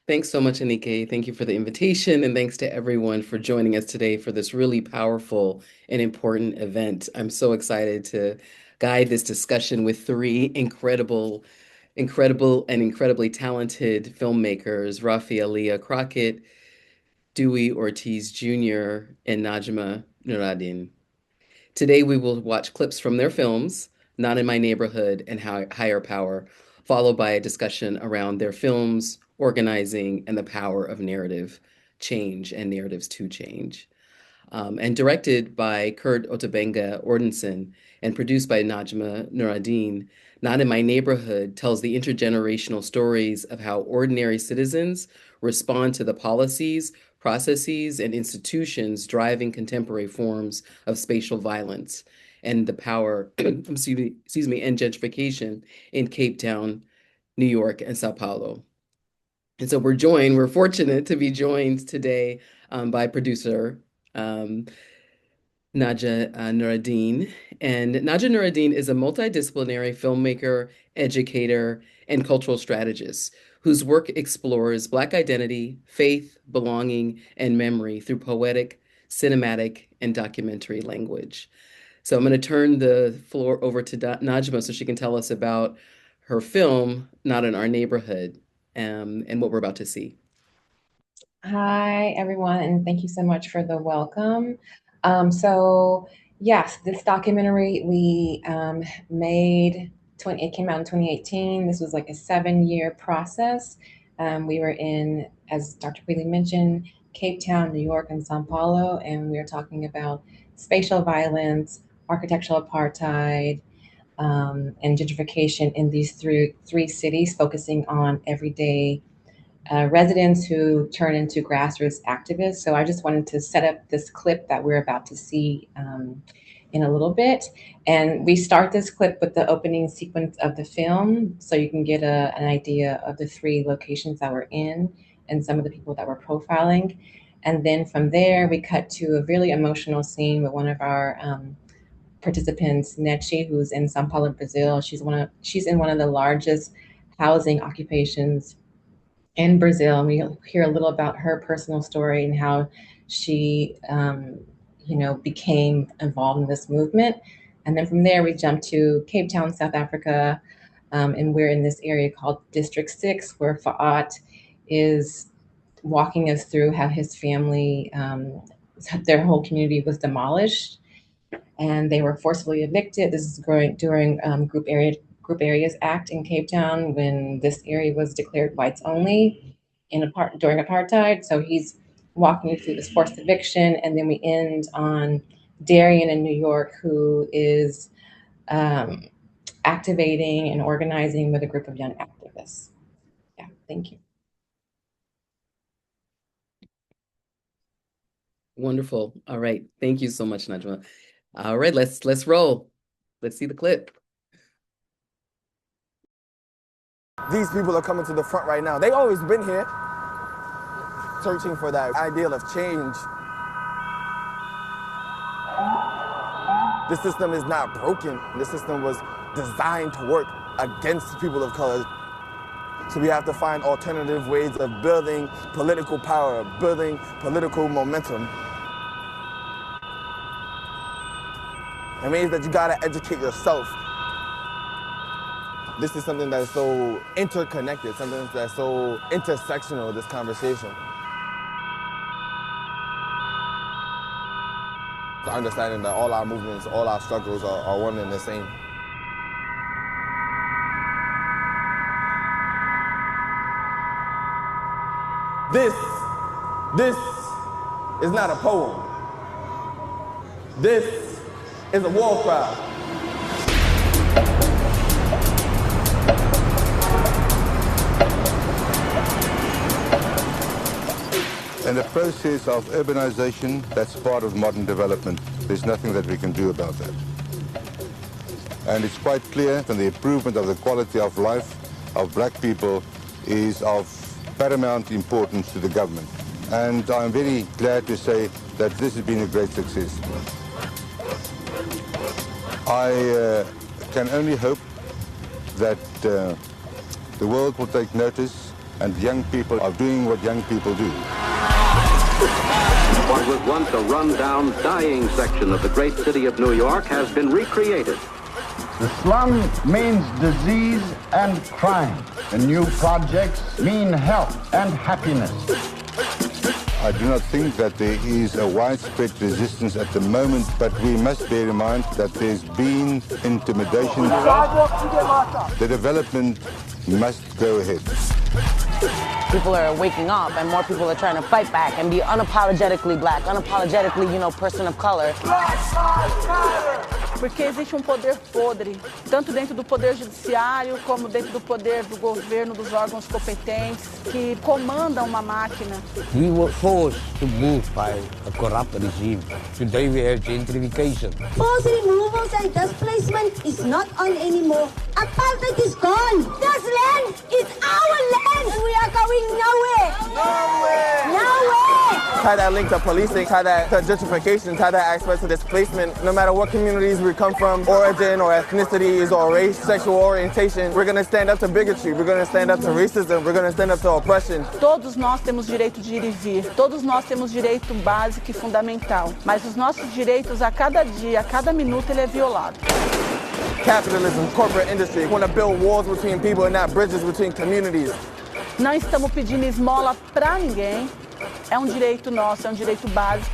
Thanks so much, Anike. Thank you for the invitation, and thanks to everyone for joining us today for this really powerful and important event. I'm so excited to guide this discussion with three incredible, and incredibly talented filmmakers, Rafaelia Crockett, Dewey Ortiz Jr., and Najma Nuruddin. Today, we will watch clips from their films, Not in My Neighborhood and Higher Power, followed by a discussion around their films, organizing, and the power of narrative change and narratives to change. And directed by Kurt Otabenga Ordenson and produced by Najma Nuruddin, Not in My Neighborhood tells the intergenerational stories of how ordinary citizens respond to the policies, processes, and institutions driving contemporary forms of spatial violence and the power, excuse me, and gentrification in Cape Town, New York, and Sao Paulo. And so we're fortunate to be joined today by producer um, Naja Nuruddin. And Naja Nuruddin is a multidisciplinary filmmaker, educator, and cultural strategist whose work explores Black identity, faith, belonging, and memory through poetic, cinematic, and documentary language. So I'm going to turn the floor over to Najma so she can tell us about her film, Not in Our Neighborhood, and what we're about to see. Hi, everyone, and thank you so much for the welcome. So, yes, this documentary we made, it came out in 2018. This was like a 7-year process. We were in, as Dr. Queeley mentioned, Cape Town, New York, and Sao Paulo, and we were talking about spatial violence, architectural apartheid, and gentrification in these three cities, focusing on everyday residents who turn into grassroots activists. So I just wanted to set up this clip that we're about to see in a little bit. And we start this clip with the opening sequence of the film so you can get an idea of the three locations that we're in and some of the people that we're profiling. And then from there, we cut to a really emotional scene with one of our participants, Nechi, who's in Sao Paulo, Brazil. She's in one of the largest housing occupations in Brazil, and we hear a little about her personal story and how she, became involved in this movement. And then from there, we jump to Cape Town, South Africa, and we're in this area called District 6, where Fa'at is walking us through how his family, their whole community was demolished and they were forcibly evicted. This is during Group Areas Act in Cape Town when this area was declared whites only during apartheid. So he's walking you through this forced eviction, and then we end on Darian in New York, who is um, activating and organizing with a group of young activists. Yeah, thank you. Wonderful. All right. Thank you so much, Najma. All right, let's roll. Let's see the clip. These people are coming to the front right now. They always been here, searching for that ideal of change. The system is not broken. The system was designed to work against people of color. So we have to find alternative ways of building political power, building political momentum. It means that you gotta educate yourself. This is something that's so interconnected, something that's so intersectional, this conversation. Understanding that all our movements, all our struggles are one and the same. This is not a poem. This is a war cry. And the process of urbanization, that's part of modern development. There's nothing that we can do about that. And it's quite clear that the improvement of the quality of life of black people is of paramount importance to the government. And I'm very glad to say that this has been a great success. I can only hope that the world will take notice and young people are doing what young people do. What was once a run-down, dying section of the great city of New York has been recreated. The slum means disease and crime. The new projects mean health and happiness. I do not think that there is a widespread resistance at the moment, but we must bear in mind that there's been intimidation. The development must go ahead. People are waking up and more people are trying to fight back and be unapologetically black, unapologetically, person of color. Porque existe poder podre, tanto dentro do poder judiciário como dentro do poder do governo, dos órgãos competentes, que comandam uma máquina. We were forced to move by a corrupt regime. Today we have gentrification. Forced removals and displacement is not on anymore. Apartheid is gone. This land is our land and we are going nowhere. Nowhere. Tie that link to policing, tie that to gentrification, tie that aspect to displacement. No matter what communities we come from, origin or ethnicities or race, sexual orientation, we're going to stand up to bigotry, we're going to stand up to racism, we're going to stand up to oppression. Todos nós temos direito de ir e vir, todos nós temos direito básico e fundamental, mas os nossos direitos a cada dia, a cada minuto ele é violado. Capitalism, corporate industry, want to build walls between people and not bridges between communities. Não estamos pedindo esmola para ninguém, é direito nosso, é direito básico.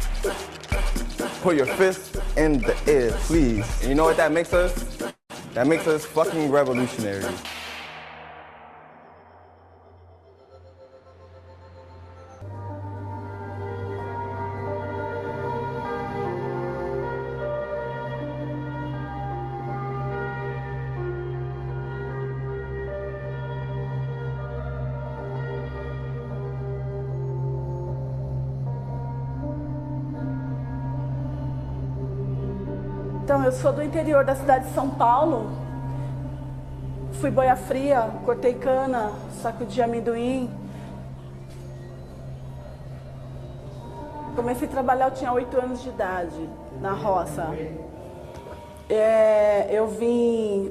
Put your fist in the air, please. And you know what that makes us? That makes us fucking revolutionaries. Então, eu sou do interior da cidade de São Paulo. Fui boia fria, cortei cana, saco de amendoim. Comecei a trabalhar, eu tinha 8 anos de idade, na roça.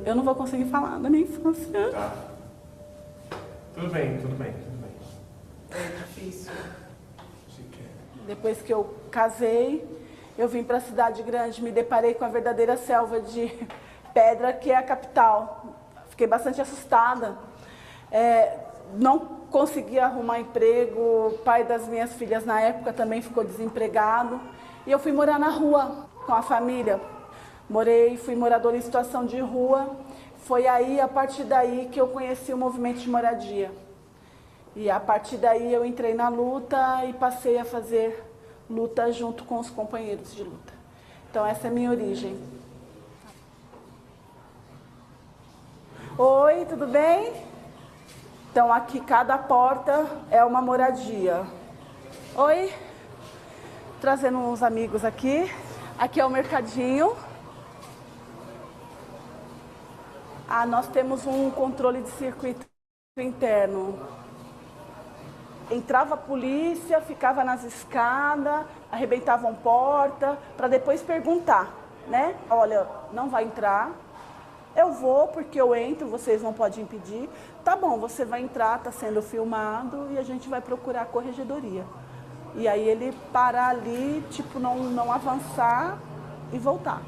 Eu não vou conseguir falar da minha infância. Tá. Tudo bem, tudo bem, tudo bem. É difícil. Depois que eu casei, eu vim para a cidade grande, me deparei com a verdadeira selva de pedra que é a capital. Fiquei bastante assustada. Não consegui arrumar emprego, o pai das minhas filhas na época também ficou desempregado. E eu fui morar na rua com a família. Fui moradora em situação de rua. Foi aí, a partir daí, que eu conheci o movimento de moradia. E a partir daí eu entrei na luta e passei a fazer luta junto com os companheiros de luta. Então essa é a minha origem. Oi, tudo bem? Então aqui cada porta é uma moradia. Oi, trazendo uns amigos aqui. Aqui é o mercadinho. Nós temos um controle de circuito interno. Entrava a polícia, ficava nas escadas, arrebentavam porta, para depois perguntar, né? Olha, não vai entrar, eu vou porque eu entro, vocês não podem impedir. Tá bom, você vai entrar, está sendo filmado e a gente vai procurar a corregedoria. E aí ele parar ali, não avançar e voltar.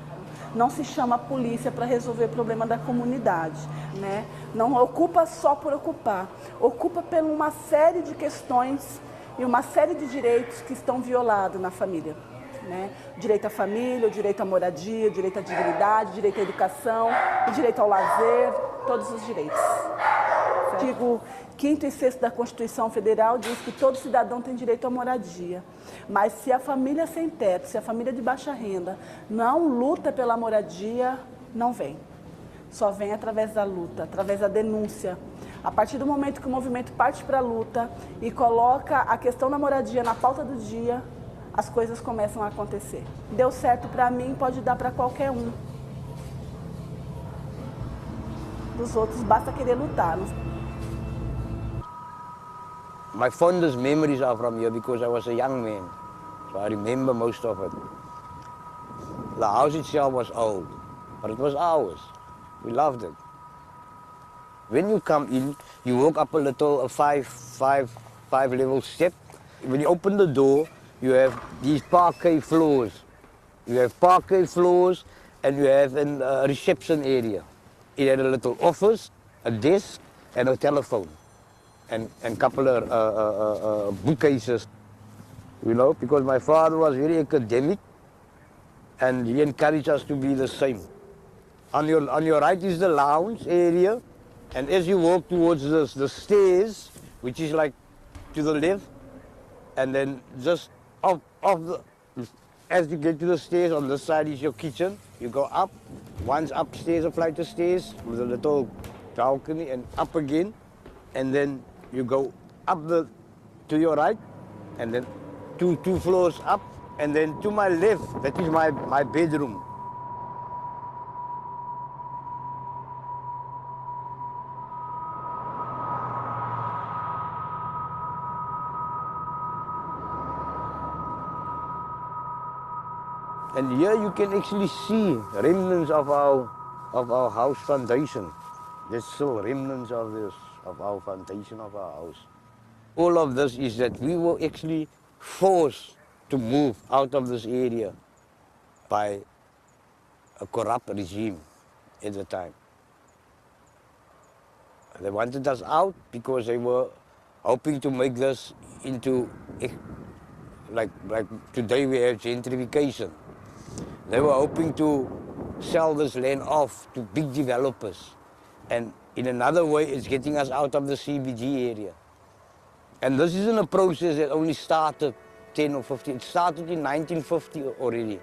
Não se chama a polícia para resolver o problema da comunidade, né? Não ocupa só por ocupar, ocupa por uma série de questões e uma série de direitos que estão violados na família, né? O direito à família, o direito à moradia, o direito à dignidade, o direito à educação, o direito ao lazer, todos os direitos. O artigo 5º e 6º da Constituição Federal diz que todo cidadão tem direito à moradia. Mas se a família sem teto, se a família de baixa renda não luta pela moradia, não vem. Só vem através da luta, através da denúncia. A partir do momento que o movimento parte para a luta e coloca a questão da moradia na pauta do dia, as coisas começam a acontecer. Deu certo para mim, pode dar para qualquer um. Dos outros, basta querer lutar. My fondest memories are from here because I was a young man, so I remember most of it. The house itself was old, but it was ours. We loved it. When you come in, you walk up a little, a five level step. When you open the door, you have these parquet floors. You have parquet floors and you have a reception area. It had a little office, a desk, and a telephone, and a couple of bookcases. You know, because my father was very academic, and he encouraged us to be the same. On your right is the lounge area, and as you walk towards the stairs, which is like to the left, and then just as you get to the stairs, on this side is your kitchen. You go up, once upstairs, a flight of stairs with a little balcony, and up again, and then you go up to your right, and then two floors up, and then to my left, that is my bedroom. And here you can actually see remnants of our house foundation. There's still remnants of our foundation of our house. All of this is that we were actually forced to move out of this area by a corrupt regime at the time. They wanted us out because they were hoping to make this into, like today we have gentrification. They were hoping to sell this land off to big developers. And in another way, it's getting us out of the CBD area. And this isn't a process that only started 10 or 15, it started in 1950 already.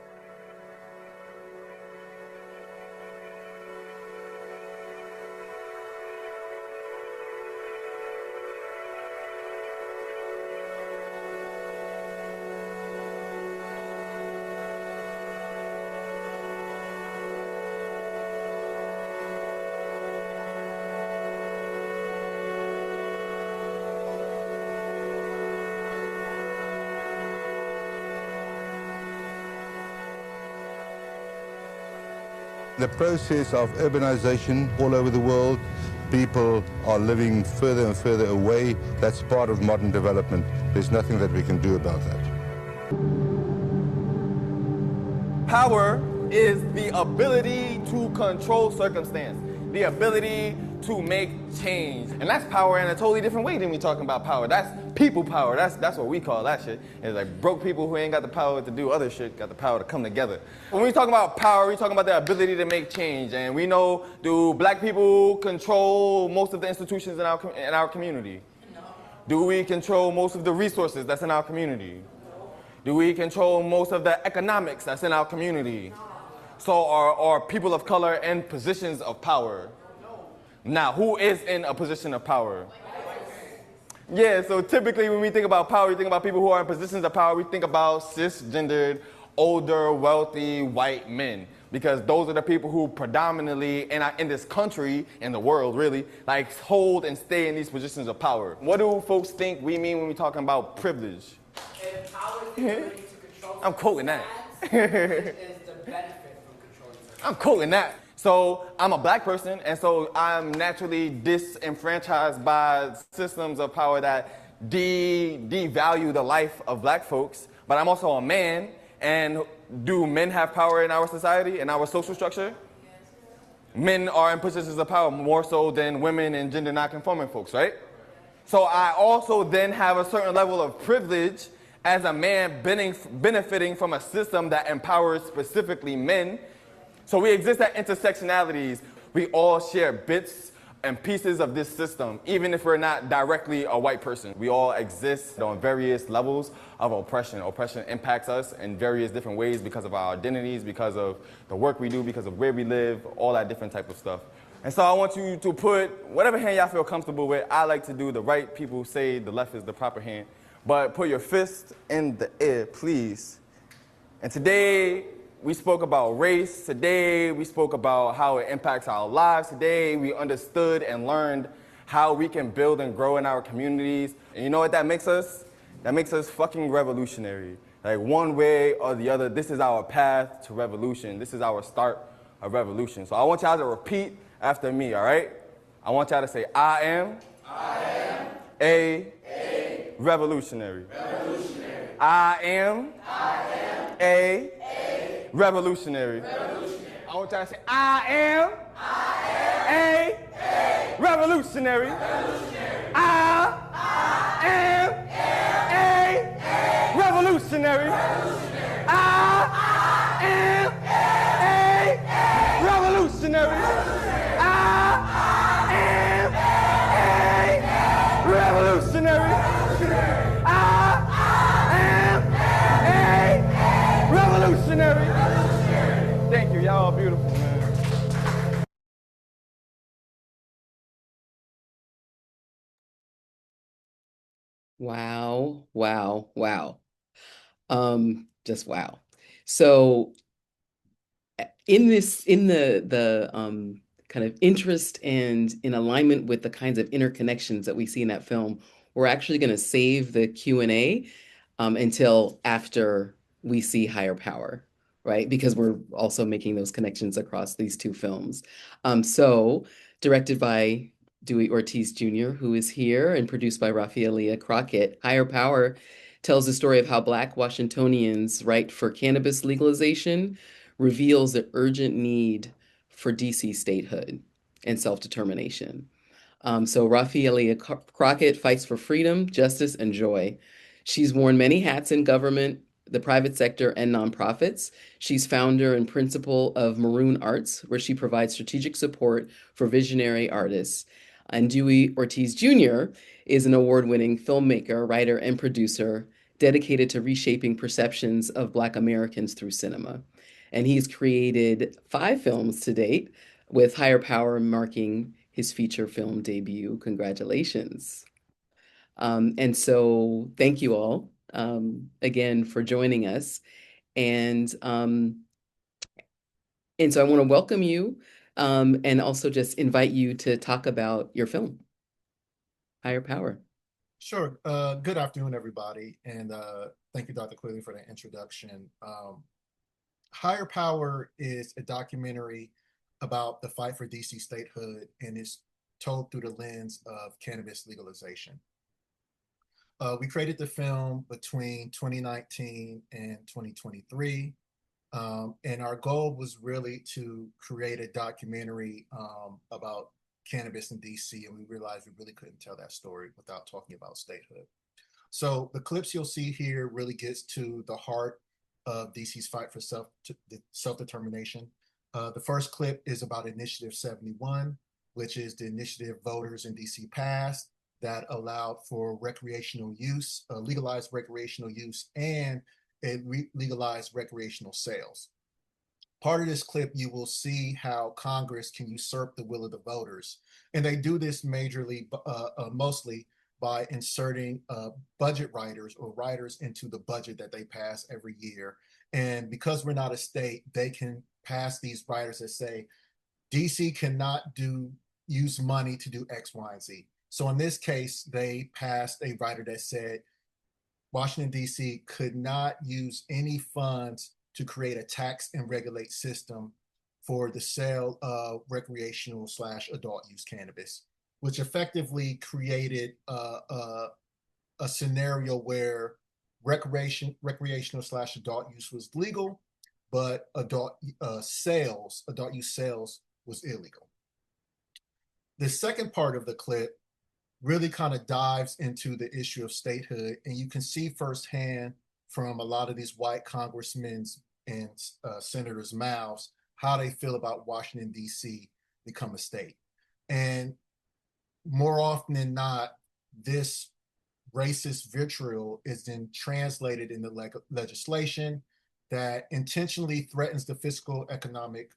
The process of urbanization all over the world, people are living further and further away. That's part of modern development. There's nothing that we can do about that. Power is the ability to control circumstance, the ability to make change. And that's power in a totally different way than we talking about power. That's people power. That's what we call that shit. It's like broke people who ain't got the power to do other shit, got the power to come together. When we talk about power, we talking about the ability to make change. And we know, do black people control most of the institutions in our community? No. Do we control most of the resources that's in our community? No. Do we control most of the economics that's in our community? No. So are people of color in positions of power? Now, who is in a position of power? Yeah, so typically when we think about power, we think about people who are in positions of power. We think about cisgendered, older, wealthy, white men. Because those are the people who predominantly, in this country, in the world really, like hold and stay in these positions of power. What do folks think we mean when we're talking about privilege? And power is the ability to control. I'm quoting that. Is the benefit from controlling. I'm quoting that. So I'm a black person, and so I'm naturally disenfranchised by systems of power that devalue the life of black folks. But I'm also a man, and do men have power in our society, in our social structure? Yes. Men are in positions of power more so than women and gender non-conforming folks, right? So I also then have a certain level of privilege as a man benefiting from a system that empowers specifically men. So we exist at intersectionalities. We all share bits and pieces of this system, even if we're not directly a white person. We all exist on various levels of oppression. Oppression impacts us in various different ways because of our identities, because of the work we do, because of where we live, all that different type of stuff. And so I want you to put whatever hand y'all feel comfortable with. I like to do the right. People say the left is the proper hand. But put your fist in the air, please. And today, we spoke about race. Today, we spoke about how it impacts our lives. Today, we understood and learned how we can build and grow in our communities. And you know what that makes us? That makes us fucking revolutionary. Like one way or the other, this is our path to revolution. This is our start of revolution. So I want y'all to repeat after me, all right? I want y'all to say, I am a revolutionary. I am a revolutionary. I want y'all to say, I am a revolutionary. I am a revolutionary. I am a revolutionary. I am a revolutionary. I am a revolutionary. Thank you. Y'all are beautiful, man. Wow, wow, wow. Just wow. So in the kind of interest and in alignment with the kinds of interconnections that we see in that film, we're actually going to save the Q&A until after we see Higher Power, right? Because we're also making those connections across these two films. So directed by Dewey Ortiz Jr., who is here, and produced by Rafaelia Crockett, Higher Power tells the story of how Black Washingtonians' right for cannabis legalization reveals the urgent need for DC statehood and self-determination. So Rafaelia Crockett fights for freedom, justice, and joy. She's worn many hats in government, the private sector, and nonprofits. She's founder and principal of Maroon Arts, where she provides strategic support for visionary artists. And Dewey Ortiz Jr. is an award-winning filmmaker, writer, and producer dedicated to reshaping perceptions of Black Americans through cinema. And he's created 5 films to date, with Higher Power marking his feature film debut. Congratulations. And so thank you all again for joining us. And so I want to welcome you and also just invite you to talk about your film, Higher Power. Sure. Good afternoon, everybody. And thank you, Dr. Queeley, for the introduction. Higher Power is a documentary about the fight for DC statehood, and is told through the lens of cannabis legalization. We created the film between 2019 and 2023. And our goal was really to create a documentary about cannabis in DC, and we realized we really couldn't tell that story without talking about statehood. So the clips you'll see here really gets to the heart of DC's fight for self-determination. The first clip is about Initiative 71, which is the initiative voters in DC passed that allowed for recreational use, legalized recreational use, and legalized recreational sales. Part of this clip, you will see how Congress can usurp the will of the voters. And they do this mostly by inserting budget writers or writers into the budget that they pass every year. And because we're not a state, they can pass these writers that say, DC cannot use money to do X, Y, and Z. So in this case, they passed a writer that said, Washington, D.C. could not use any funds to create a tax and regulate system for the sale of recreational/adult use cannabis, which effectively created a scenario where recreational/adult use was legal, but adult use sales was illegal. The second part of the clip really kind of dives into the issue of statehood, and you can see firsthand from a lot of these white congressmen and senators' mouths how they feel about Washington, D.C. become a state. And more often than not, this racist vitriol is then translated into legislation that intentionally threatens the physical, economic,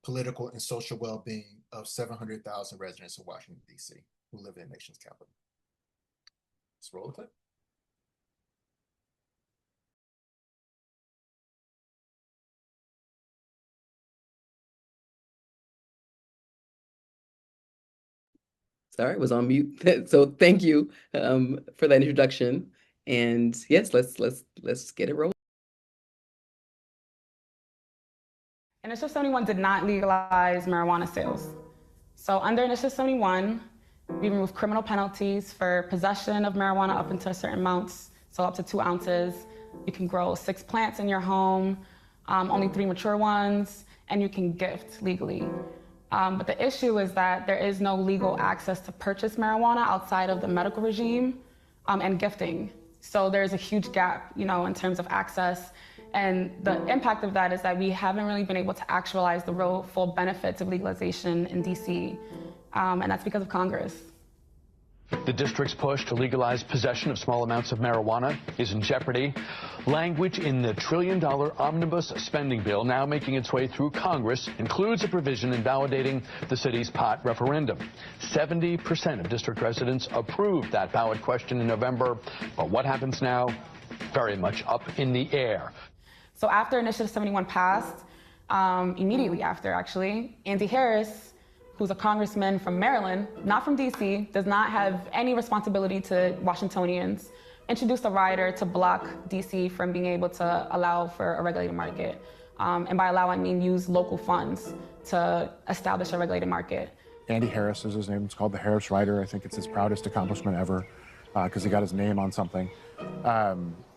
political, and social well-being of 700,000 residents of Washington, D.C. who live in the nation's capital. Let's roll the clip. Sorry, I was on mute. So thank you for that introduction. And yes, let's get it rolling. Initiative 71 did not legalize marijuana sales. So under Initiative 71, we remove criminal penalties for possession of marijuana up into certain amounts, so up to 2 ounces. You can grow 6 plants in your home, only 3 mature ones, and you can gift legally. But the issue is that there is no legal access to purchase marijuana outside of the medical regime and gifting. So there's a huge gap, in terms of access. And the impact of that is that we haven't really been able to actualize the real full benefits of legalization in DC. And that's because of Congress. The district's push to legalize possession of small amounts of marijuana is in jeopardy. Language in the $1 trillion omnibus spending bill now making its way through Congress includes a provision invalidating the city's pot referendum. 70% of district residents approved that ballot question in November. But what happens now? Very much up in the air. So after Initiative 71 passed, immediately after, actually, Andy Harris, who's a congressman from Maryland, not from DC, does not have any responsibility to Washingtonians, introduced a rider to block DC from being able to allow for a regulated market. And by allow, I mean use local funds to establish a regulated market. Andy Harris is his name. It's called the Harris Rider. I think it's his proudest accomplishment ever because he got his name on something.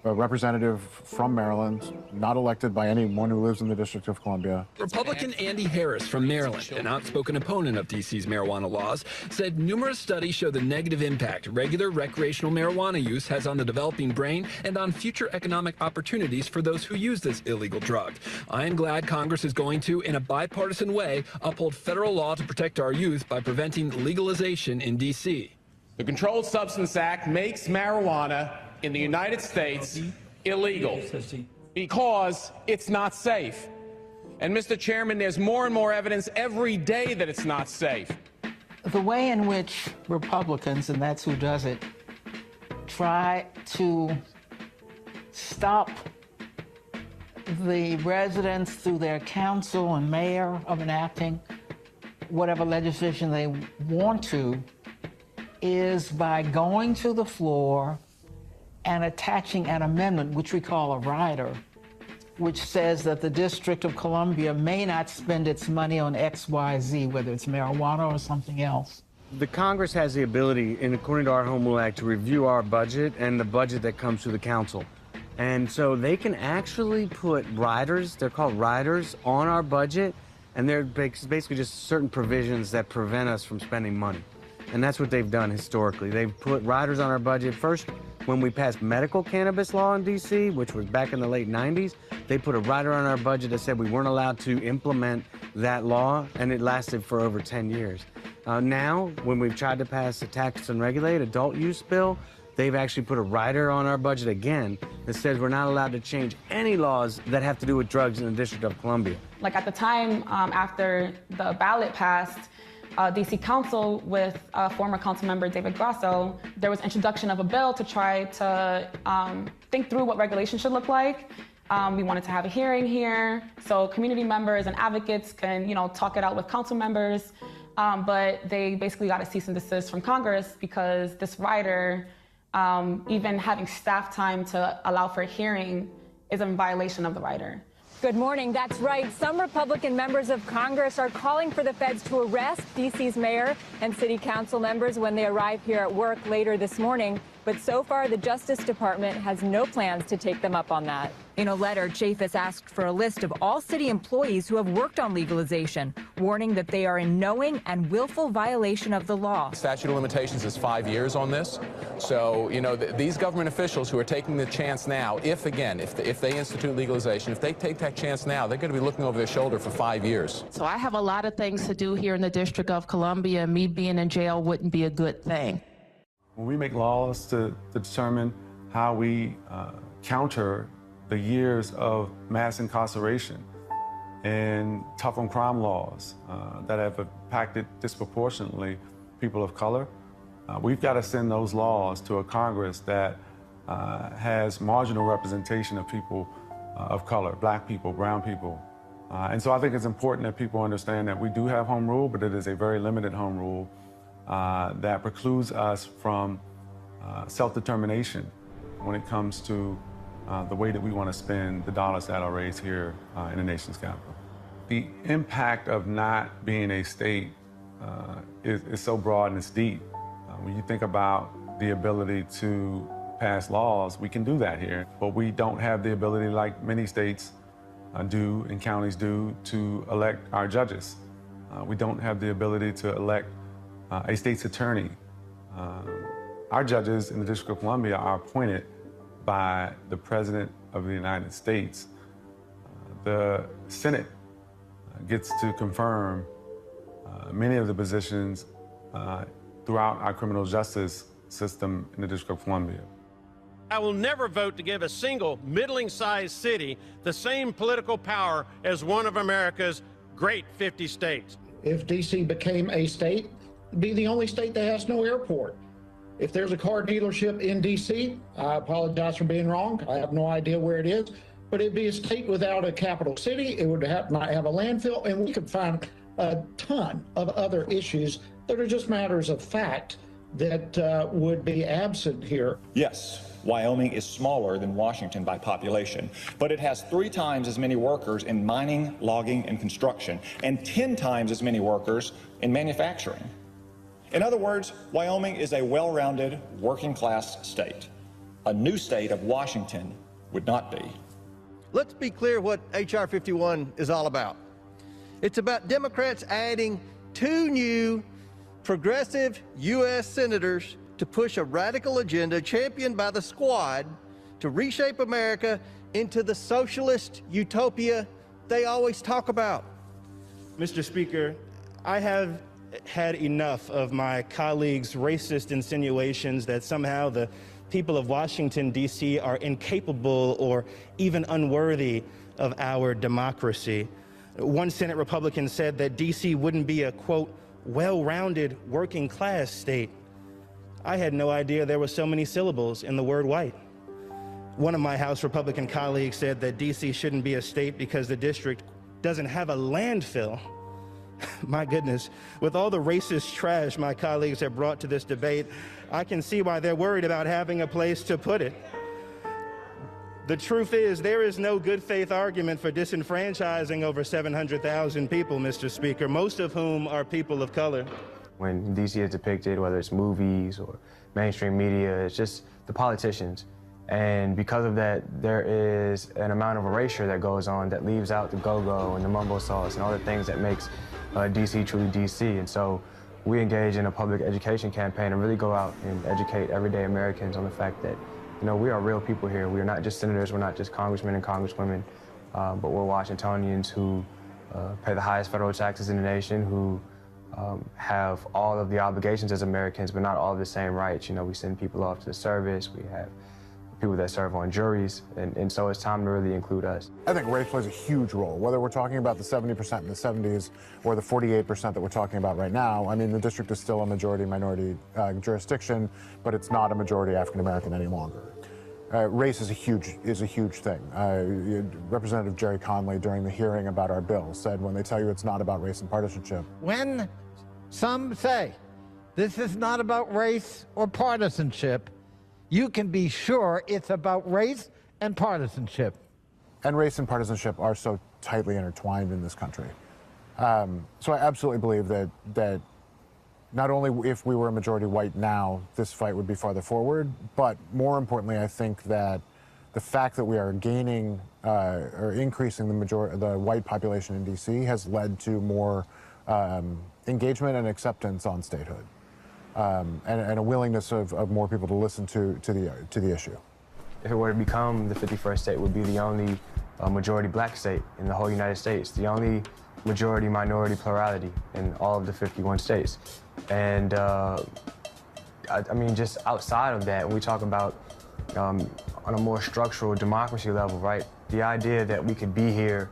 A representative from Maryland, not elected by anyone who lives in the District of Columbia. Republican Andy Harris from Maryland, an outspoken opponent of DC's marijuana laws, said numerous studies show the negative impact regular recreational marijuana use has on the developing brain and on future economic opportunities for those who use this illegal drug. I am glad Congress is going to, in a bipartisan way, uphold federal law to protect our youth by preventing legalization in DC. The Controlled Substance Act makes marijuana in the United States illegal because it's not safe. And Mr. Chairman, there's more and more evidence every day that it's not safe. The way in which Republicans, and that's who does it, try to stop the residents through their council and mayor of enacting whatever legislation they want to is by going to the floor and attaching an amendment, which we call a rider, which says that the District of Columbia may not spend its money on X, Y, Z, whether it's marijuana or something else. The Congress has the ability, and according to our Home Rule Act, to review our budget and the budget that comes to the council. And so they can actually put riders, they're called riders, on our budget, and they're basically just certain provisions that prevent us from spending money. And that's what they've done historically. They've put riders on our budget. First, when we passed medical cannabis law in D.C., which was back in the late 90s, they put a rider on our budget that said we weren't allowed to implement that law, and it lasted for over 10 years. Now, when we've tried to pass a tax and regulate adult use bill, they've actually put a rider on our budget again that says we're not allowed to change any laws that have to do with drugs in the District of Columbia. Like at the time after the ballot passed, DC Council with former council member David Grasso, there was introduction of a bill to try to think through what regulation should look like. We wanted to have a hearing here so community members and advocates can, talk it out with council members. But they basically got a cease and desist from Congress because this rider, even having staff time to allow for a hearing, is in violation of the rider. Good morning. That's right. Some Republican members of Congress are calling for the feds to arrest D.C.'s mayor and city council members when they arrive here at work later this morning. But so far, the Justice Department has no plans to take them up on that. In a letter, Chafis asked for a list of all city employees who have worked on legalization, warning that they are in knowing and willful violation of the law. Statute of limitations is 5 years on this. So, these government officials who are taking the chance now, if they institute legalization, if they take that chance now, they're going to be looking over their shoulder for 5 years. So I have a lot of things to do here in the District of Columbia. Me being in jail wouldn't be a good thing. When we make laws to determine how we counter the years of mass incarceration and tough on crime laws that have impacted disproportionately people of color, we've got to send those laws to a Congress that has marginal representation of people of color, black people, brown people. And so I think it's important that people understand that we do have home rule, but it is a very limited home rule that precludes us from self-determination when it comes to the way that we want to spend the dollars that are raised here in the nation's capital. The impact of not being a state is so broad and it's deep. When you think about the ability to pass laws, we can do that here, but we don't have the ability, like many states do and counties do, to elect our judges. We don't have the ability to elect a state's attorney. Our judges in the District of Columbia are appointed by the President of the United States. The Senate gets to confirm many of the positions throughout our criminal justice system in the District of Columbia. I will never vote to give a single middling-sized city the same political power as one of America's great 50 states. If D.C. became a state, it'd be the only state that has no airport. If there's a car dealership in D.C., I apologize for being wrong. I have no idea where it is, but it'd be a state without a capital city. It would not have a landfill, and we could find a ton of other issues that are just matters of fact that would be absent here. Yes, Wyoming is smaller than Washington by population, but it has 3 times as many workers in mining, logging, and construction, and 10 times as many workers in manufacturing. In other words, Wyoming is a well-rounded, working-class state. A new state of Washington would not be. Let's be clear what H.R. 51 is all about. It's about Democrats adding 2 new progressive U.S. senators to push a radical agenda championed by the Squad to reshape America into the socialist utopia they always talk about. Mr. Speaker, I have had enough of my colleagues' racist insinuations that somehow the people of Washington, D.C. are incapable or even unworthy of our democracy. One Senate Republican said that D.C. wouldn't be a, quote, well-rounded working-class state. I had no idea there were so many syllables in the word white. One of my House Republican colleagues said that D.C. shouldn't be a state because the district doesn't have a landfill. My goodness, with all the racist trash my colleagues have brought to this debate, I can see why they're worried about having a place to put it. The truth is, there is no good faith argument for disenfranchising over 700,000 people, Mr. Speaker, most of whom are people of color. When D.C. is depicted, whether it's movies or mainstream media, it's just the politicians. And because of that, there is an amount of erasure that goes on that leaves out the go-go and the mumbo sauce and all the things that makes D.C. truly D.C. And so we engage in a public education campaign and really go out and educate everyday Americans on the fact that, you know, we are real people here. We are not just senators, we're not just congressmen and congresswomen, but we're Washingtonians who pay the highest federal taxes in the nation, who have all of the obligations as Americans, but not all of the same rights. You know, we send people off to the service, we have people that serve on juries, and so it's time to really include us. I think race plays a huge role, whether we're talking about the 70% in the 70s or the 48% that we're talking about right now. I mean, the district is still a majority-minority jurisdiction, but it's not a majority African-American any longer. Race is a huge thing. Representative Jerry Conley, during the hearing about our bill, said when they tell you it's not about race and partisanship. When some say this is not about race or partisanship, you can be sure it's about race and partisanship. And race and partisanship are so tightly intertwined in this country. So I absolutely believe that not only if we were a majority white now, this fight would be farther forward, but more importantly, I think that the fact that we are gaining or increasing the white population in D.C. has led to more engagement and acceptance on statehood, and a willingness of more people to listen to the issue. If it were to become the 51st state, it would be the only majority black state in the whole United States, the only majority minority plurality in all of the 51 states. And I mean, just outside of that, when we talk about on a more structural democracy level, right? The idea that we could be here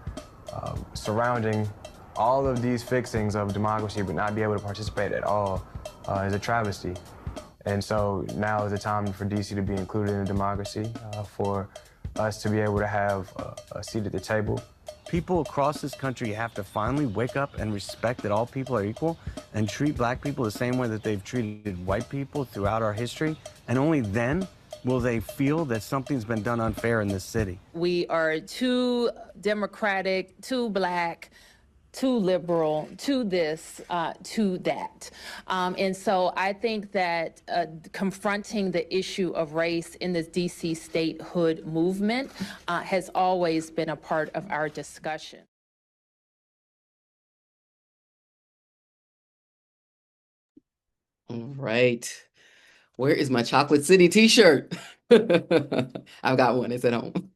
surrounding all of these fixings of democracy but not be able to participate at all is a travesty. And so now is the time for D.C. to be included in democracy, for us to be able to have a seat at the table. People across this country have to finally wake up and respect that all people are equal and treat black people the same way that they've treated white people throughout our history. And only then will they feel that something's been done unfair in this city. We are too democratic, too black, too liberal, to this, to that. And so I think that confronting the issue of race in this DC statehood movement has always been a part of our discussion. All right. Where is my Chocolate City t-shirt? I've got one, it's at home.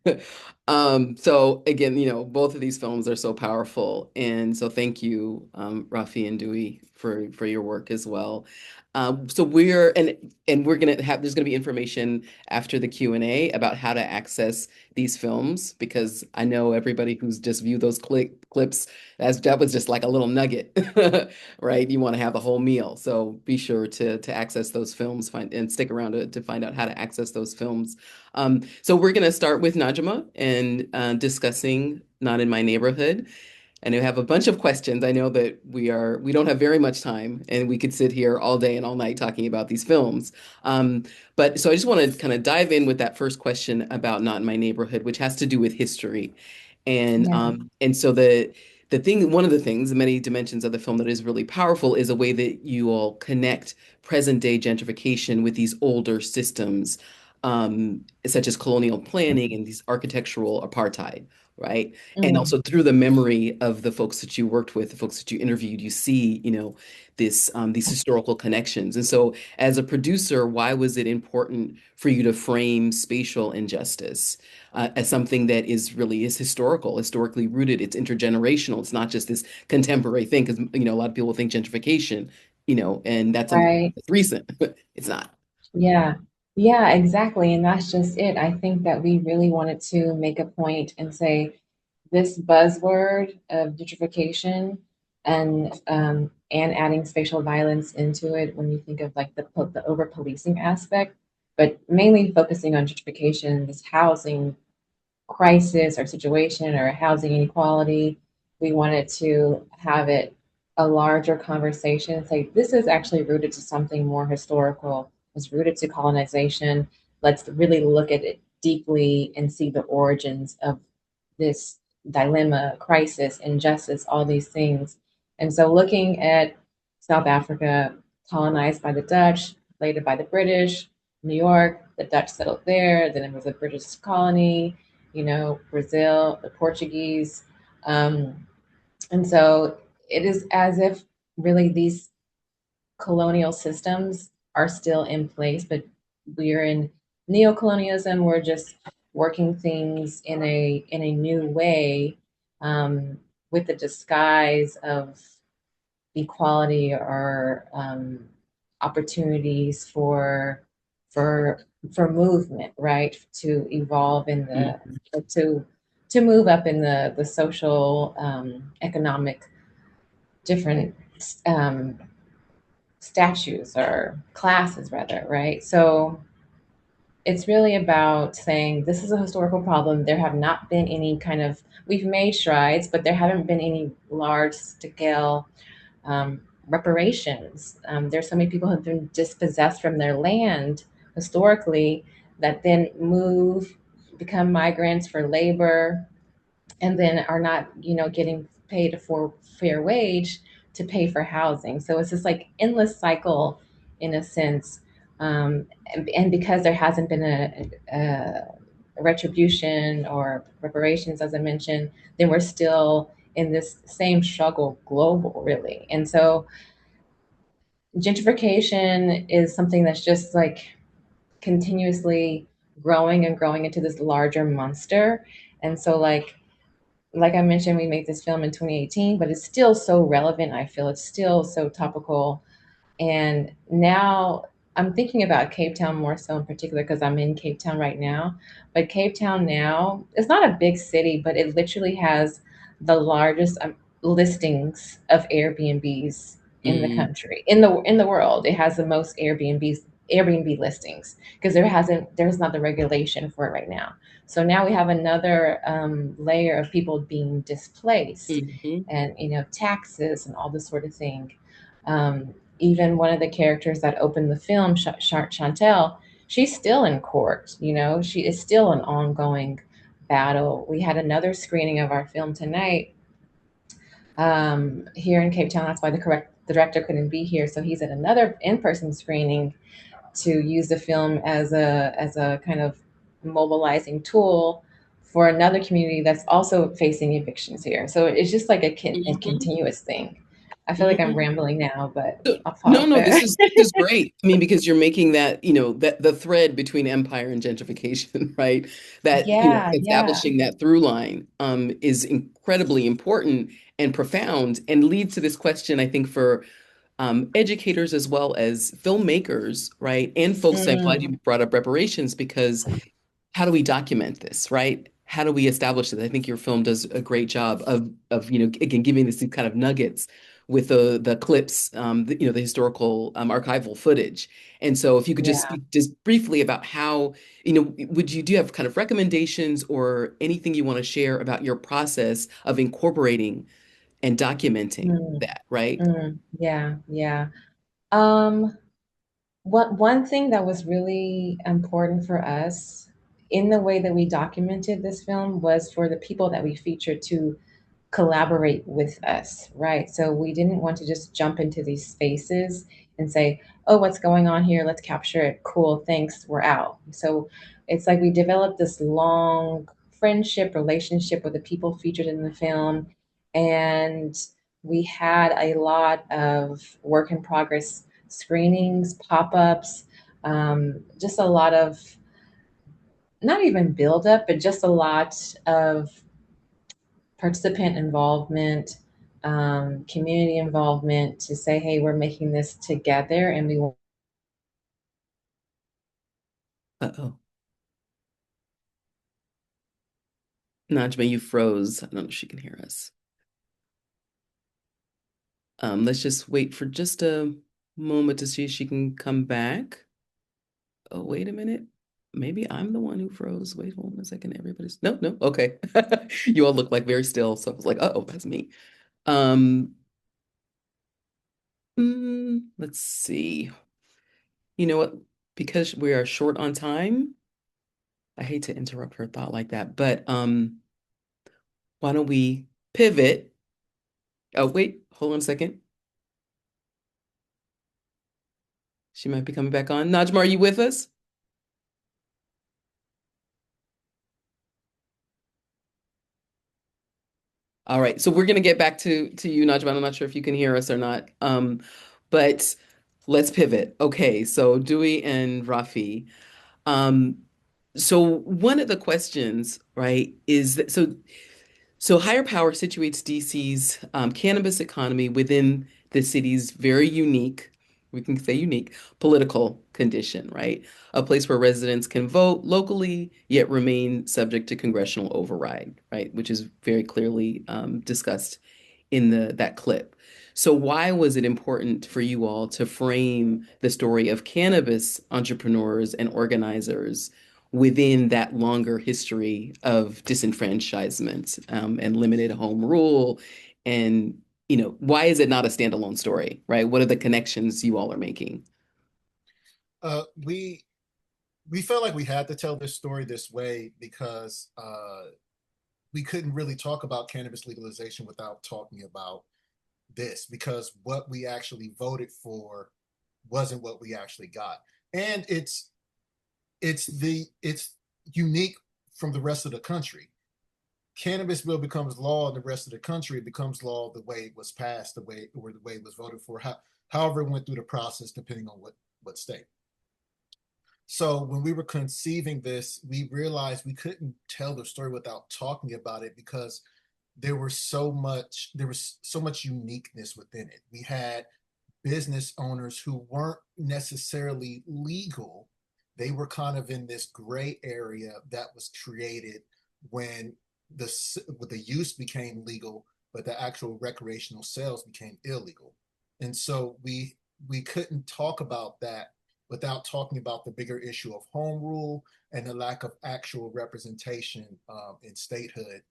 So again, both of these films are so powerful. And so thank you, Rafi and Dewey, for your work as well. So we're gonna have there's gonna be information after the Q&A about how to access these films, because I know everybody who's just viewed those clips, that was just like a little nugget, right? You want to have the whole meal. So be sure to access those films, and stick around to find out how to access those films. So we're gonna start with Najma and discussing Not in My Neighborhood. And I have a bunch of questions. I know that we don't have very much time, and we could sit here all day and all night talking about these films. But so I just want to kind of dive in with that first question about Not in My Neighborhood, which has to do with history. And so one of the things, the many dimensions of the film that is really powerful, is a way that you all connect present day gentrification with these older systems, such as colonial planning and these architectural apartheid, right? And also through the memory of the folks that you worked with, the folks that you interviewed, you see, these historical connections. And so as a producer, why was it important for you to frame spatial injustice as something that is historically rooted? It's intergenerational. It's not just this contemporary thing, because, a lot of people think gentrification, and that's something Right. that's recent. It's not. Yeah. Yeah, exactly. And that's just it. I think that we really wanted to make a point and say this buzzword of gentrification and adding spatial violence into it when you think of like the over policing aspect, but mainly focusing on gentrification, this housing crisis or situation or housing inequality. We wanted to have it a larger conversation, say this is actually rooted to something more historical, it's rooted to colonization. Let's really look at it deeply and see the origins of this dilemma, crisis, injustice, all these things. And so looking at South Africa, colonized by the Dutch, later by the British, New York, the Dutch settled there, then it was a British colony, Brazil, the Portuguese. And so it is as if really these colonial systems are still in place, but we're in neocolonialism. We're just working things in a new way, with the disguise of equality or opportunities for movement, right? To evolve in the to move up in the social economic different statues or classes rather, right? So it's really about saying this is a historical problem. There have not been any we've made strides, but there haven't been any large scale reparations. There's so many people who have been dispossessed from their land historically that then become migrants for labor, and then are not, getting paid a fair wage to pay for housing. So it's this like endless cycle in a sense. And because there hasn't been a retribution or reparations, as I mentioned, then we're still in this same struggle global, really. And so gentrification is something that's just like continuously growing and growing into this larger monster. And so like I mentioned, we made this film in 2018, but it's still so relevant. I feel it's still so topical. And now I'm thinking about Cape Town more so in particular because I'm in Cape Town right now. But Cape Town now, it's not a big city, but it literally has the largest listings of Airbnbs in the country, in the world. It has the most Airbnb listings because there's not the regulation for it right now. So now we have another layer of people being displaced, and taxes and all this sort of thing. Even one of the characters that opened the film, Chantel, she's still in court. She is still an ongoing battle. We had another screening of our film tonight here in Cape Town. That's why the director couldn't be here. So he's at another in-person screening to use the film as a kind of mobilizing tool for another community that's also facing evictions here. So it's just like a Mhm. continuous thing. I feel like I'm Mhm. rambling now, but I'll No, pause no, there. this is great. I mean, because you're making that, that the thread between empire and gentrification, right? That, Yeah, yeah. establishing that through line is incredibly important and profound and leads to this question, I think, for educators as well as filmmakers, right? And folks, I'm glad Mm, you brought up reparations because how do we document this, right? How do we establish it? I think your film does a great job of again giving this kind of nuggets with the clips, the historical archival footage. And so, if you could just yeah. speak just briefly about how, do you have kind of recommendations or anything you want to share about your process of incorporating and documenting Mm, that, right? yeah, yeah. Um, one thing that was really important for us in the way that we documented this film was for the people that we featured to collaborate with us, right? So we didn't want to just jump into these spaces and say, oh, what's going on here? Let's capture it. Cool, thanks, we're out. So it's like we developed this long friendship, relationship with the people featured in the film. And we had a lot of work in progress screenings, pop ups, just a lot of not even build up, but just a lot of participant involvement, community involvement to say, hey, we're making this together and we want. Uh-oh. Najma, you froze. I don't know if she can hear us. Let's just wait for just a moment to see if she can come back. Oh, wait a minute. Maybe I'm the one who froze. Wait, hold on a second. Everybody's no, no. Okay. You all look like very still. So I was like, uh-oh, that's me. Um, let's see. You know what? Because we are short on time, I hate to interrupt her thought like that, but why don't we pivot? Oh, wait, hold on a second. She might be coming back on. Najma, are you with us? All right, so we're gonna get back to you, Najma. I'm not sure if you can hear us or not. But let's pivot. Okay, so Dewey and Rafi. Um, so one of the questions, right, is that so higher power situates DC's cannabis economy within the city's very unique, we can say unique, political condition, right? A place where residents can vote locally, yet remain subject to congressional override, right? Which is very clearly discussed in that clip. So why was it important for you all to frame the story of cannabis entrepreneurs and organizers within that longer history of disenfranchisement and limited home rule? And, why is it not a standalone story, right? What are the connections you all are making? We felt like we had to tell this story this way because we couldn't really talk about cannabis legalization without talking about this, because what we actually voted for wasn't what we actually got. And it's unique from the rest of the country. Cannabis bill becomes law in the rest of the country. It becomes law the way it was passed, the way it was voted for, however it went through the process, depending on what state. So when we were conceiving this, we realized we couldn't tell the story without talking about it, because there was so much uniqueness within it. We had business owners who weren't necessarily legal. They were kind of in this gray area that was created when the use became legal, but the actual recreational sales became illegal. And so we couldn't talk about that without talking about the bigger issue of home rule and the lack of actual representation in statehood,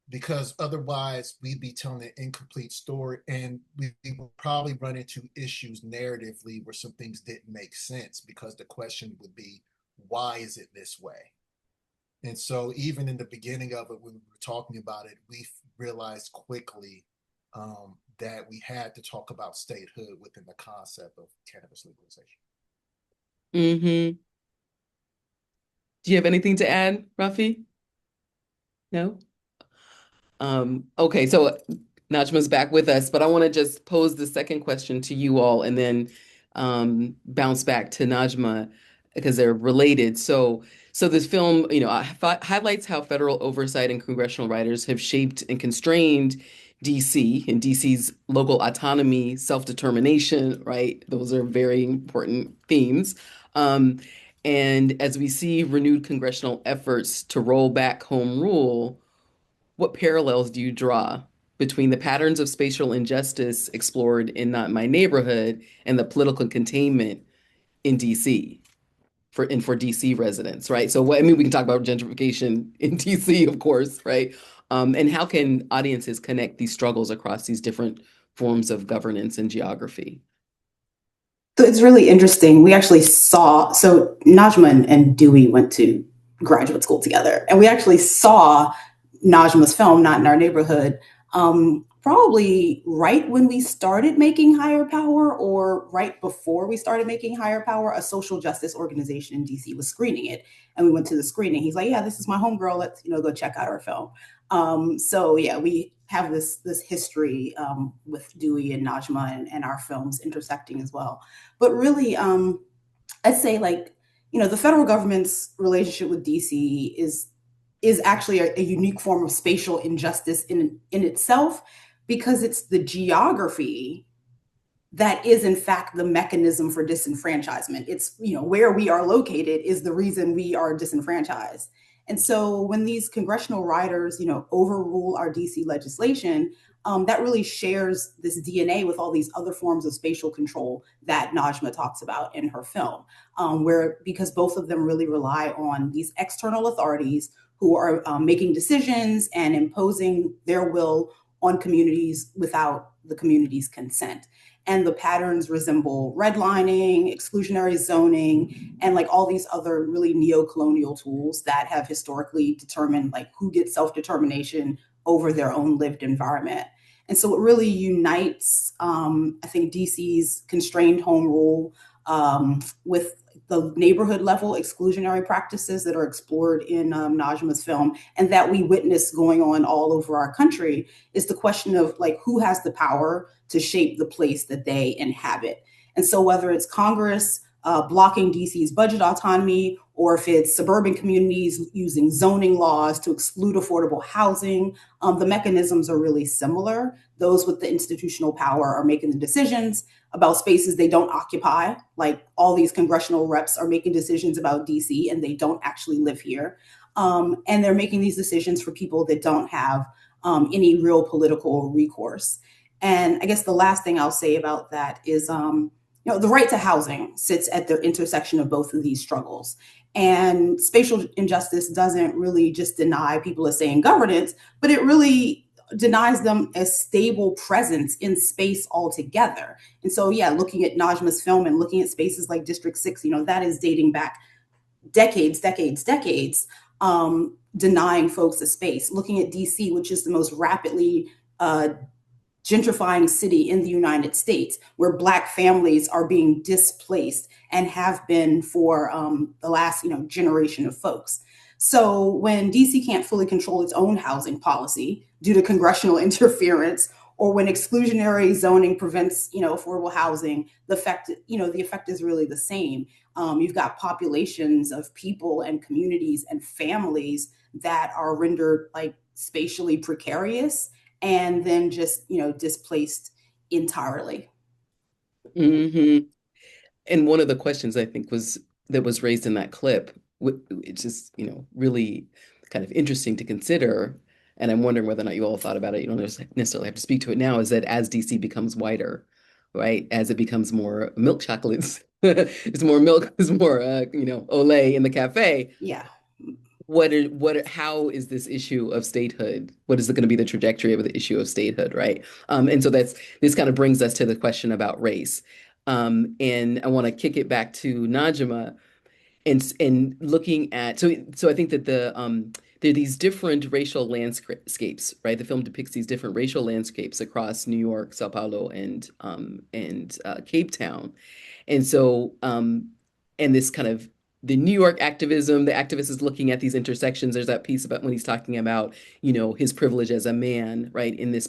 because otherwise we'd be telling an incomplete story, and we would probably run into issues narratively where some things didn't make sense, because the question would be, why is it this way? And so even in the beginning of it, when we were talking about it, we realized quickly that we had to talk about statehood within the concept of cannabis legalization. Mm-hmm. Do you have anything to add, Rafi? No? Okay, so Najma's back with us, but I want to just pose the second question to you all and then bounce back to Najma because they're related. So this film, highlights how federal oversight and congressional writers have shaped and constrained DC and DC's local autonomy, self-determination, right? Those are very important themes. Um, and as we see renewed congressional efforts to roll back home rule, what parallels do you draw between the patterns of spatial injustice explored in Not My Neighborhood and the political containment in DC for DC residents, right? So what I mean, we can talk about gentrification in DC, of course, right? And how can audiences connect these struggles across these different forms of governance and geography? So it's really interesting. We actually so Najma and Dewey went to graduate school together, and we actually saw Najma's film, Not in Our Neighborhood, probably right when we started making Higher Power or right before we started making Higher Power. A social justice organization in DC was screening it, and we went to the screening. He's like, yeah, this is my homegirl. Let's, go check out our film. So yeah, we have this history with Dewey and Najma and our films intersecting as well. But really, I'd say the federal government's relationship with DC is actually a unique form of spatial injustice in itself, because it's the geography that is in fact the mechanism for disenfranchisement. It's, where we are located is the reason we are disenfranchised. And so when these congressional riders, overrule our DC legislation, that really shares this DNA with all these other forms of spatial control that Najma talks about in her film, because both of them really rely on these external authorities who are making decisions and imposing their will on communities without the community's consent. And the patterns resemble redlining, exclusionary zoning, and all these other really neo-colonial tools that have historically determined who gets self-determination over their own lived environment. And so it really unites, I think, DC's constrained home rule with the neighborhood level exclusionary practices that are explored in Najma's film, and that we witness going on all over our country, is the question of who has the power to shape the place that they inhabit. And so whether it's Congress blocking DC's budget autonomy, or if it's suburban communities using zoning laws to exclude affordable housing, the mechanisms are really similar. Those with the institutional power are making the decisions about spaces they don't occupy. All these congressional reps are making decisions about DC and they don't actually live here. And they're making these decisions for people that don't have any real political recourse. And I guess the last thing I'll say about that is, the right to housing sits at the intersection of both of these struggles. And spatial injustice doesn't really just deny people a say in governance, but it really denies them a stable presence in space altogether. And so, yeah, looking at Najma's film and looking at spaces like District 6, that is dating back decades, denying folks a space. Looking at DC, which is the most rapidly gentrifying city in the United States, where Black families are being displaced and have been for the last generation of folks. So when DC can't fully control its own housing policy due to congressional interference, or when exclusionary zoning prevents affordable housing, the effect is really the same. You've got populations of people and communities and families that are rendered spatially precarious and then just displaced entirely. Mm-hmm. And one of the questions I think that was raised in that clip, it's just really kind of interesting to consider, and I'm wondering whether or not you all thought about it. You don't necessarily have to speak to it now. Is that as DC becomes whiter, right? As it becomes more milk chocolates, it's more milk, it's more Olay in the cafe. Yeah. How is this issue of statehood? What is going to be the trajectory of the issue of statehood, right? And so this kind of brings us to the question about race. And I want to kick it back to Najma and looking at, so I think that the there are these different racial landscapes, right? The film depicts these different racial landscapes across New York, Sao Paulo, and Cape Town. And so, and this kind of the New York activism, the activist is looking at these intersections. There's that piece about when he's talking about, his privilege as a man, right, in this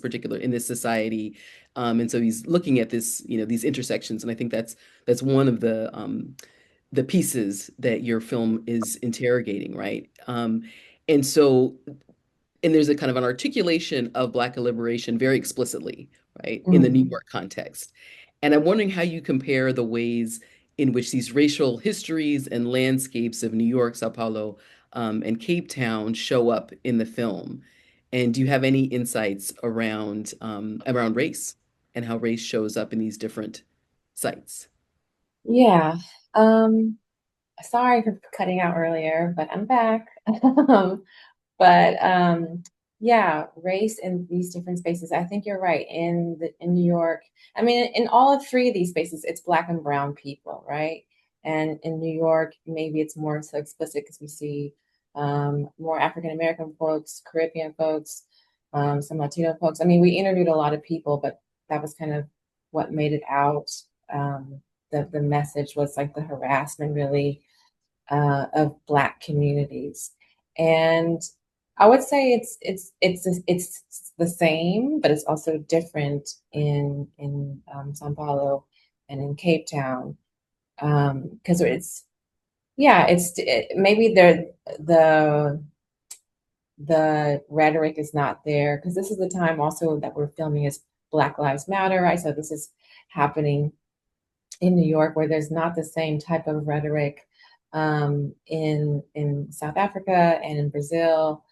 society. And so he's looking at this, these intersections. And I think that's one of the pieces that your film is interrogating, right? And so, and there's a kind of an articulation of Black liberation very explicitly, right, in the New Mhm. York context. And I'm wondering how you compare the ways in which these racial histories and landscapes of New York, Sao Paulo, and Cape Town show up in the film. And do you have any insights around race and how race shows up in these different sites? Yeah. Um, Sorry for cutting out earlier, but I'm back. But yeah, race in these different spaces. I think you're right. In New York, I mean, in all of three of these spaces, it's Black and brown people, right? And in New York, maybe it's more so explicit because we see more African American folks, Caribbean folks, some Latino folks. I mean, we interviewed a lot of people, but that was kind of what made it out. The message was like the harassment, really, of Black communities. And I would say it's the same, but it's also different in São Paulo and in Cape Town, because maybe the rhetoric is not there because this is the time also that we're filming is Black Lives Matter, right? So this is happening in New York where there's not the same type of rhetoric in South Africa and in Brazil.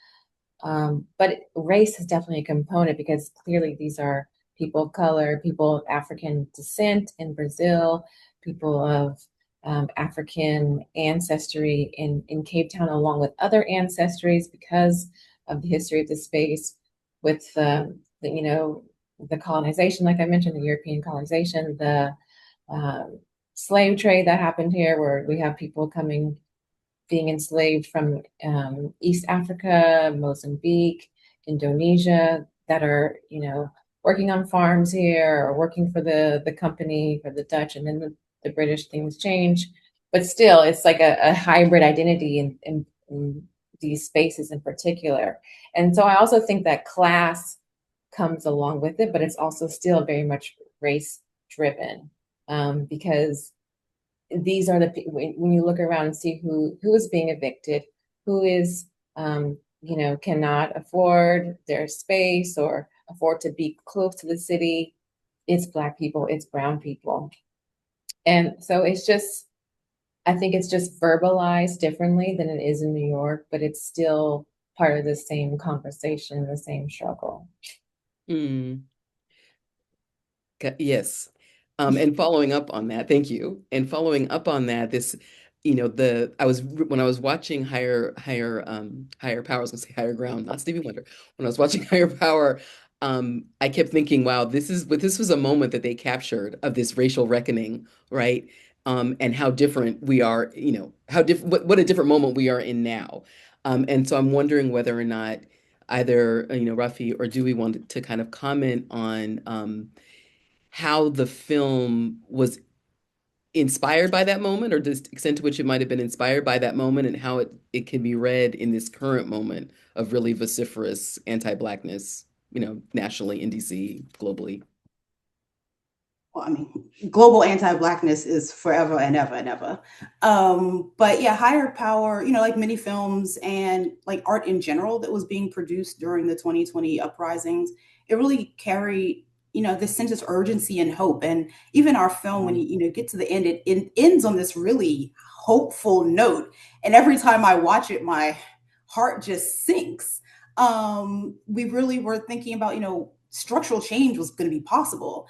But race is definitely a component because clearly these are people of color, people of African descent in Brazil, people of African ancestry in Cape Town, along with other ancestries because of the history of the space with the colonization, like I mentioned, the European colonization, the slave trade that happened here, where we have people being enslaved from East Africa, Mozambique, Indonesia, that are, working on farms here or working for the company, for the Dutch, and then the British, things change. But still, it's like a hybrid identity in these spaces in particular. And so I also think that class comes along with it, but it's also still very much race driven, because these are when you look around and see who is being evicted, who is cannot afford their space or afford to be close to the city. It's Black people, it's brown people. And so I think it's just verbalized differently than it is in New York, but it's still part of the same conversation, the same struggle. Mm. Yes. And following up on that, thank you. And following up on that, this, when I was watching Higher Power, I was gonna say Higher Ground, not Stevie Wonder. When I was watching Higher Power, I kept thinking, wow, this was a moment that they captured of this racial reckoning, right? And how different we are, how different, what a different moment we are in now. And so I'm wondering whether or not either, Rafi or Dewey wanted to kind of comment on how the film was inspired by that moment, or the extent to which it might have been inspired by that moment, and how it can be read in this current moment of really vociferous anti-Blackness, nationally in DC, globally. Well, I mean, global anti-Blackness is forever and ever and ever. But yeah, Higher Power, like many films and like art in general that was being produced during the 2020 uprisings, it really carried, this sense of urgency and hope. And even our film, when you get to the end, it ends on this really hopeful note. And every time I watch it, my heart just sinks. We really were thinking about, structural change was going to be possible.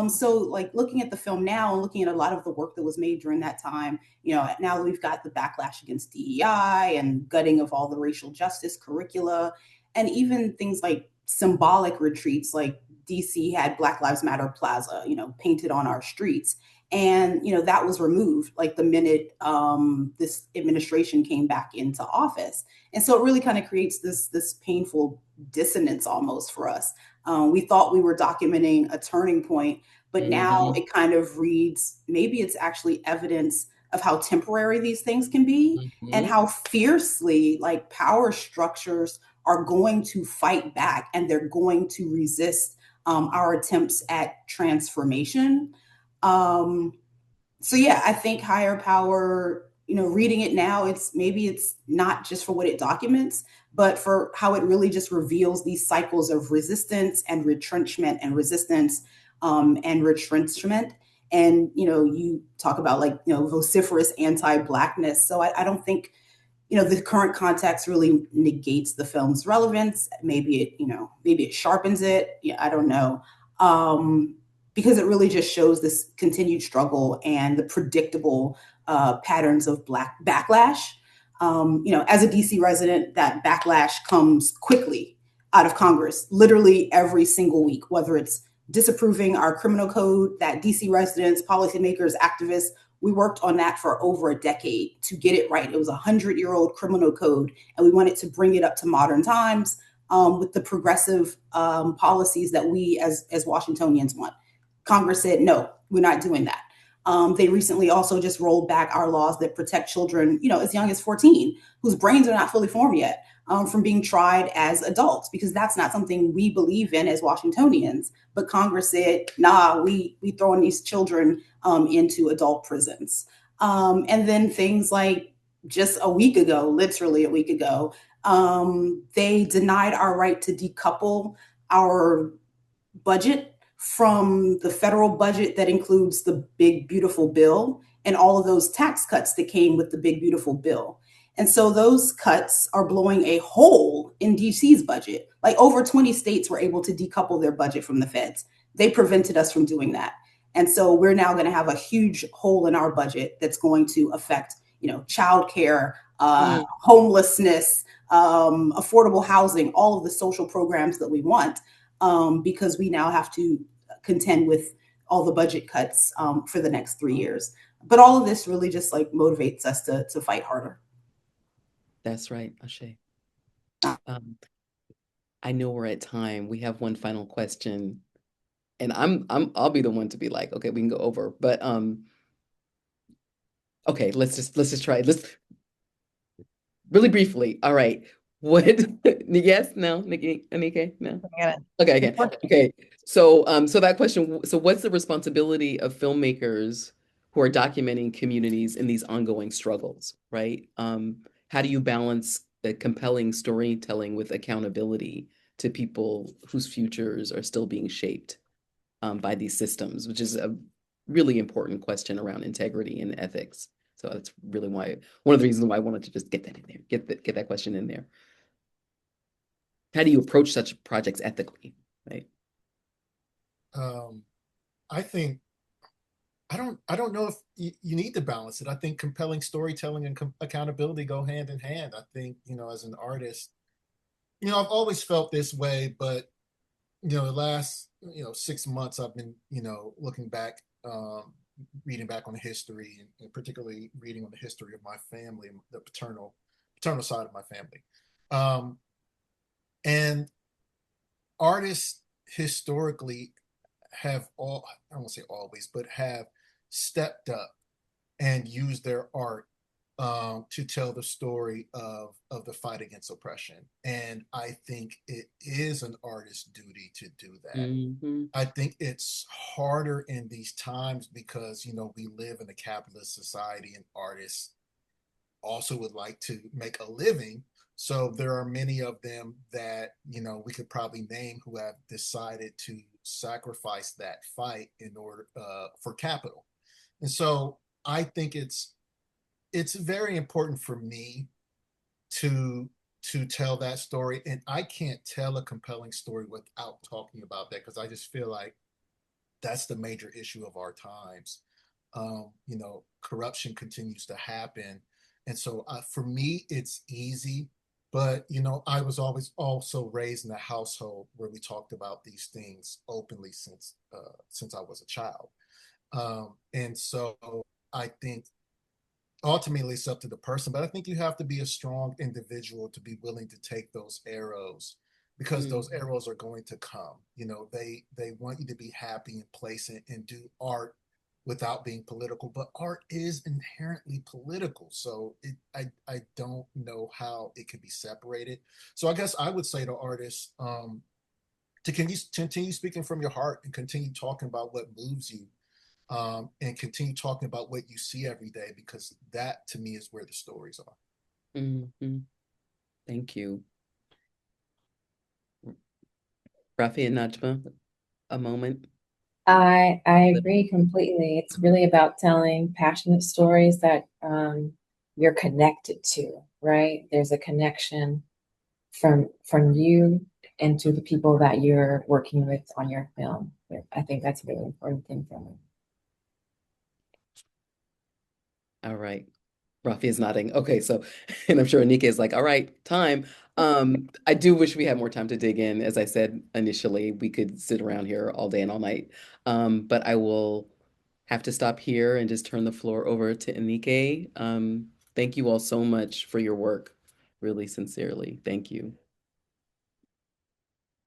So like looking at the film now and looking at a lot of the work that was made during that time, now we've got the backlash against DEI and gutting of all the racial justice curricula, and even things like symbolic retreats, like DC had Black Lives Matter Plaza, painted on our streets. And, that was removed like the minute this administration came back into office. And so it really kind of creates this painful dissonance almost for us. We thought we were documenting a turning point, but now it kind of reads, maybe it's actually evidence of how temporary these things can be and how fiercely like power structures are going to fight back and they're going to resist our attempts at transformation. So yeah, I think higher power, reading it now, it's not just for what it documents, but for how it really just reveals these cycles of resistance and retrenchment and resistance and retrenchment. And, you talk about like, vociferous anti-Blackness. So I don't think, the current context really negates the film's relevance. Maybe it sharpens it. Yeah, I don't know. Because it really just shows this continued struggle and the predictable patterns of Black backlash. As a DC resident, that backlash comes quickly out of Congress, literally every single week, whether it's disapproving our criminal code that DC residents, policymakers, activists, we worked on that for over a decade to get it right. It was a 100-year-old criminal code, and we wanted to bring it up to modern times with the progressive policies that we as Washingtonians want. Congress said, no, we're not doing that. They recently also just rolled back our laws that protect children, as young as 14, whose brains are not fully formed yet, from being tried as adults, because that's not something we believe in as Washingtonians. But Congress said, nah, we throwing these children into adult prisons. And then things like just a week ago, literally a week ago, they denied our right to decouple our budget from the federal budget that includes the big, beautiful bill and all of those tax cuts that came with the big, beautiful bill. And so those cuts are blowing a hole in DC's budget. Like over 20 states were able to decouple their budget from the feds. They prevented us from doing that. And so we're now going to have a huge hole in our budget that's going to affect, childcare, homelessness, affordable housing, all of the social programs that we want, because we now have to contend with all the budget cuts for the next 3 years. But all of this really just like motivates us to fight harder. That's right, Ashe. I know we're at time. We have one final question, and I'll be the one to be like, okay, we can go over. But okay, let's just try it. Let's really briefly. All right. What? Yes, no, Nikki, Anike, no. Okay, again. Okay. So that question, so what's the responsibility of filmmakers who are documenting communities in these ongoing struggles, right? How do you balance the compelling storytelling with accountability to people whose futures are still being shaped by these systems, which is a really important question around integrity and ethics. So that's really one of the reasons why I wanted to just get that in there, get that question in there. How do you approach such projects ethically, right? I think I don't know if you need to balance it. I think compelling storytelling and accountability go hand in hand. I think, as an artist, I've always felt this way, but the last 6 months I've been looking back, reading back on the history, and particularly reading on the history of my family, the paternal side of my family. And artists historically have I don't want to say always, but have stepped up and used their art to tell the story of the fight against oppression. And I think it is an artist's duty to do that. I think it's harder in these times because, we live in a capitalist society, and artists also would like to make a living. So there are many of them that, we could probably name, who have decided to sacrifice that fight in order for capital. And so I think it's very important for me to tell that story. And I can't tell a compelling story without talking about that, because I just feel like that's the major issue of our times. Corruption continues to happen. And so for me, it's easy. But, I was always also raised in a household where we talked about these things openly since I was a child. And so I think ultimately it's up to the person, but I think you have to be a strong individual to be willing to take those arrows, because those arrows are going to come. You know, they want you to be happy and place and do art without being political, but art is inherently political. So I don't know how it can be separated. So I guess I would say to artists, to continue speaking from your heart and continue talking about what moves you, and continue talking about what you see every day, because that to me is where the stories are. Thank you. Rafi and Najma, a moment. I agree completely. It's really about telling passionate stories that you're connected to, right? There's a connection from you and to the people that you're working with on your film. I think that's a really important thing for me. All right. Rafi is nodding. Okay, so, and I'm sure Anika is like, all right, time. I do wish we had more time to dig in. As I said initially, we could sit around here all day and all night. But I will have to stop here and just turn the floor over to Anike. Thank you all so much for your work. Really sincerely. Thank you.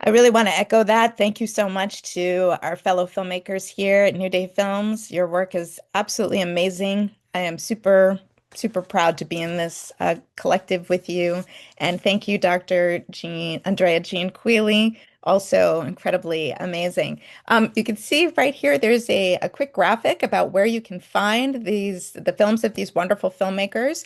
I really want to echo that. Thank you so much to our fellow filmmakers here at New Day Films. Your work is absolutely amazing. I am super, super proud to be in this collective with you. And thank you, Andrea Jean Queeley. Also incredibly amazing. You can see right here, there's a quick graphic about where you can find the films of these wonderful filmmakers.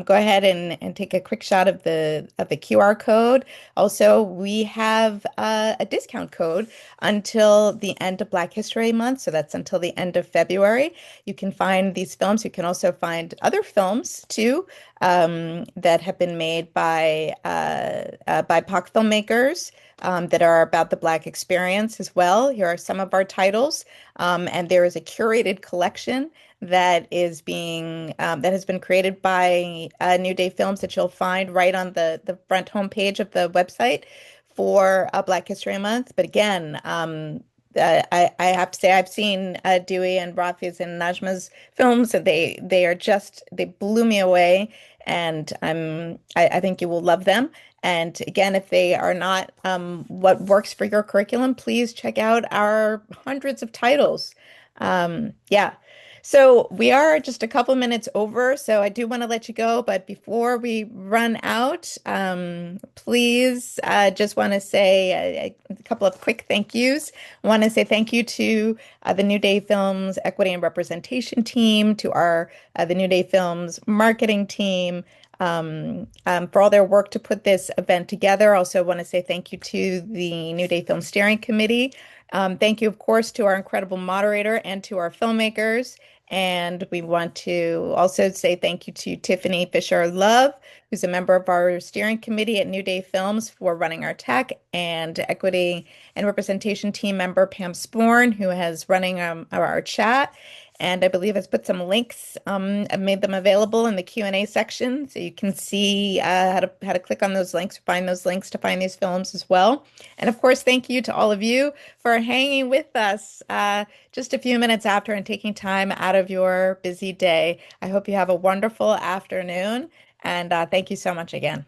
Go ahead and take a quick shot of the QR code. Also, we have a discount code until the end of Black History Month, so that's until the end of February. You can find these films. You can also find other films too, that have been made by BIPOC filmmakers, that are about the Black experience as well. Here are some of our titles, and there is a curated collection that has been created by New Day Films that you'll find right on the front homepage of the website for Black History Month. But again, I have to say I've seen Dewey and Rafi's and Najma's films, and they blew me away, and I think you will love them. And again, if they are not what works for your curriculum, please check out our hundreds of titles. Yeah. So we are just a couple minutes over, so I do want to let you go. But before we run out, please just want to say a couple of quick thank yous. I want to say thank you to the New Day Films Equity and Representation team, to the New Day Films marketing team, for all their work to put this event together. Also want to say thank you to the New Day Film Steering Committee. Thank you, of course, to our incredible moderator and to our filmmakers. And we want to also say thank you to Tiffany Fisher Love, who's a member of our steering committee at New Day Films, for running our tech, and equity and representation team member Pam Sporn, who has running our chat. And I believe has put some links, I've made them available in the Q&A section, so you can see how to click on those links, find those links to find these films as well. And of course, thank you to all of you for hanging with us just a few minutes after and taking time out of your busy day. I hope you have a wonderful afternoon, and thank you so much again.